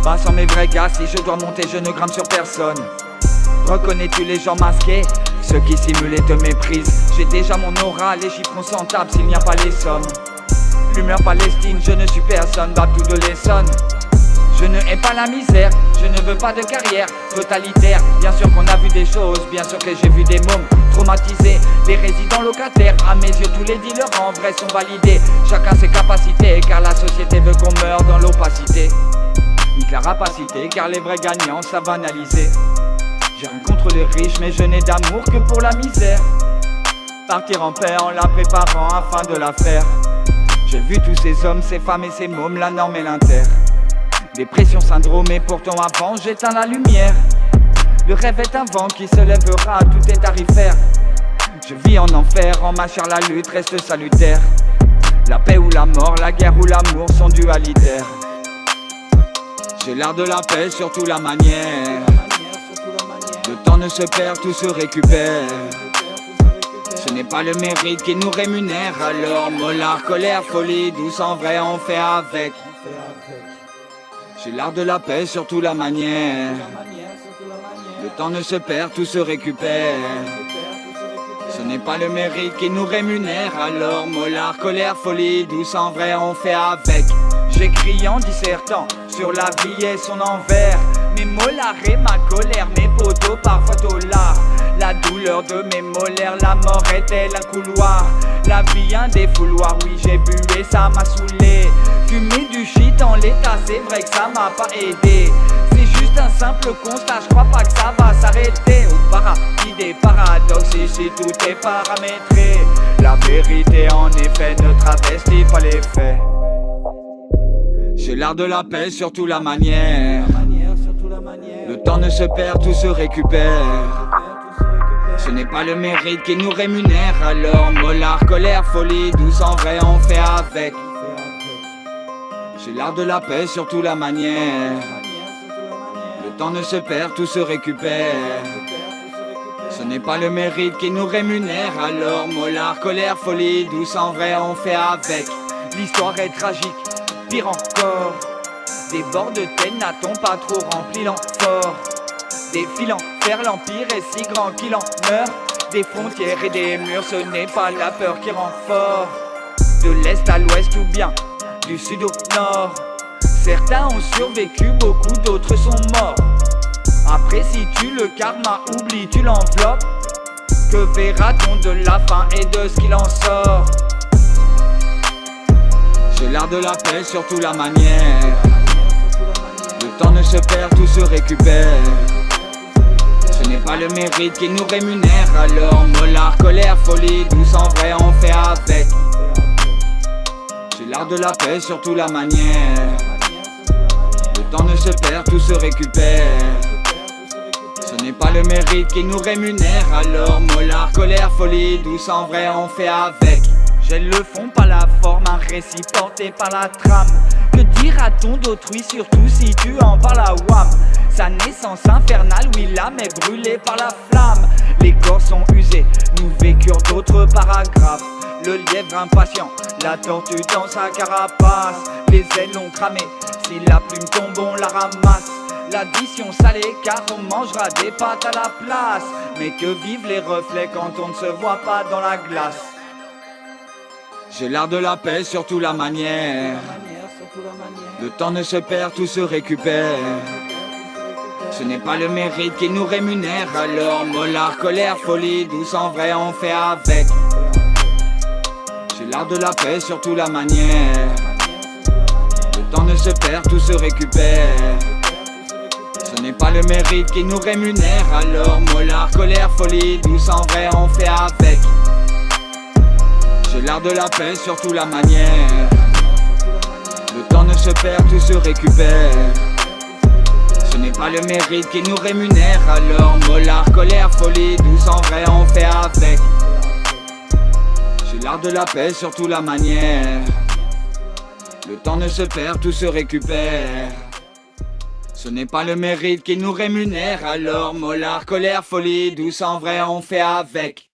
Pas sans mes vrais gars, si je dois monter je ne grimpe sur personne. Reconnais-tu les gens masqués? Ceux qui simulent et te méprisent. J'ai déjà mon aura, les chiffres sont comptables s'il n'y a pas les sommes. L'humeur Palestine, je ne suis personne, Babdou de l'Essonne. Je ne hais pas la misère, je ne veux pas de carrière totalitaire. Bien sûr qu'on a vu des choses, bien sûr que j'ai vu des mômes traumatisés, des résidents locataires. À mes yeux tous les dealers en vrai sont validés. Chacun ses capacités, car la société veut qu'on meure dans l'opacité. Nique la rapacité, car les vrais gagnants savent analyser. J'ai rien contre les riches, mais je n'ai d'amour que pour la misère. Partir en paix en la préparant afin de la faire. J'ai vu tous ces hommes, ces femmes et ces mômes, la norme et l'inter. Dépression, syndrome, et pourtant avant j'éteins la lumière. Le rêve est un vent qui se lèvera, tout est tarifaire. Je vis en enfer, en ma chair la lutte reste salutaire. La paix ou la mort, la guerre ou l'amour sont dualitaires. J'ai l'art de la paix, surtout la manière. Le temps ne se perd, tout se récupère. Ce n'est pas le mérite qui nous rémunère. Alors mollard, colère, folie, douce en vrai on fait avec. J'ai l'art de la paix, surtout la manière. Le temps ne se perd, tout se récupère. Ce n'est pas le mérite qui nous rémunère. Alors mollard, colère, folie, douce en vrai on fait avec. J'écris en dissertant sur la vie et son envers. Mes molars et ma colère, mes poteaux parfois dollars. La douleur de mes molaires, la mort est-elle un couloir? La vie un défouloir, oui j'ai bu et ça m'a saoulé. Fumer du shit en l'état, c'est vrai que ça m'a pas aidé. C'est juste un simple constat, je crois pas que ça va s'arrêter. Au paradis des paradoxes, ici tout est paramétré. La vérité en effet ne travestit pas les faits. J'ai l'art de la paix, surtout la manière. Le temps ne se perd, tout se récupère. Ce n'est pas le mérite qui nous rémunère. Alors mollard, colère, folie, douce en vrai on fait avec. J'ai l'art de la paix, surtout la manière. Le temps ne se perd, tout se récupère. Ce n'est pas le mérite qui nous rémunère. Alors mollard, colère, folie, douce en vrai on fait avec. L'histoire est tragique, pire encore. Des bords de tête n'a-t-on pas trop rempli l'amphore? Des fils en fer, l'empire est si grand qu'il en meurt. Des frontières et des murs, ce n'est pas la peur qui rend fort. De l'est à l'ouest ou bien du sud au nord. Certains ont survécu, beaucoup d'autres sont morts. Apprécies-tu le karma, oublies-tu l'enveloppe? Que verra-t-on de la fin et de ce qu'il en sort? J'ai l'art de la paix, surtout la manière. Le temps ne se perd, tout se récupère. Ce n'est pas le mérite qui nous rémunère. Alors mollard, colère, folie, douce en vrai on fait avec. J'ai l'art de la paix, surtout la manière. Le temps ne se perd, tout se récupère. Ce n'est pas le mérite qui nous rémunère. Alors mollard, colère, folie, douce en vrai on fait avec. J'ai le fond, pas la forme, un récit porté par la trame. Que dira-t-on d'autrui, surtout si tu en parles à Wham? Sa naissance infernale, oui l'âme est brûlée par la flamme. Les corps sont usés, nous vécurent d'autres paragraphes. Le lièvre impatient, la tortue dans sa carapace. Les ailes ont cramé, si la plume tombe on la ramasse. L'addition salée car on mangera des pâtes à la place. Mais que vivent les reflets quand on ne se voit pas dans la glace? J'ai l'art de la paix, surtout la manière. Le temps ne se perd, tout se récupère. Ce n'est pas le mérite qui nous rémunère. Alors mollard, colère, folie, douce en vrai on fait avec. J'ai l'art de la paix, surtout la manière. Le temps ne se perd, tout se récupère. Ce n'est pas le mérite qui nous rémunère. Alors mollard, colère, folie, douce en vrai on fait avec. J'ai l'art de la paix, surtout la manière. Le temps ne se perd, tout se récupère. Ce n'est pas le mérite qui nous rémunère. Alors mollard, colère, folie, douce en vrai on fait avec. J'ai l'art de la paix, surtout la manière. Le temps ne se perd, tout se récupère. Ce n'est pas le mérite qui nous rémunère. Alors mollard, colère, folie, douce en vrai on fait avec.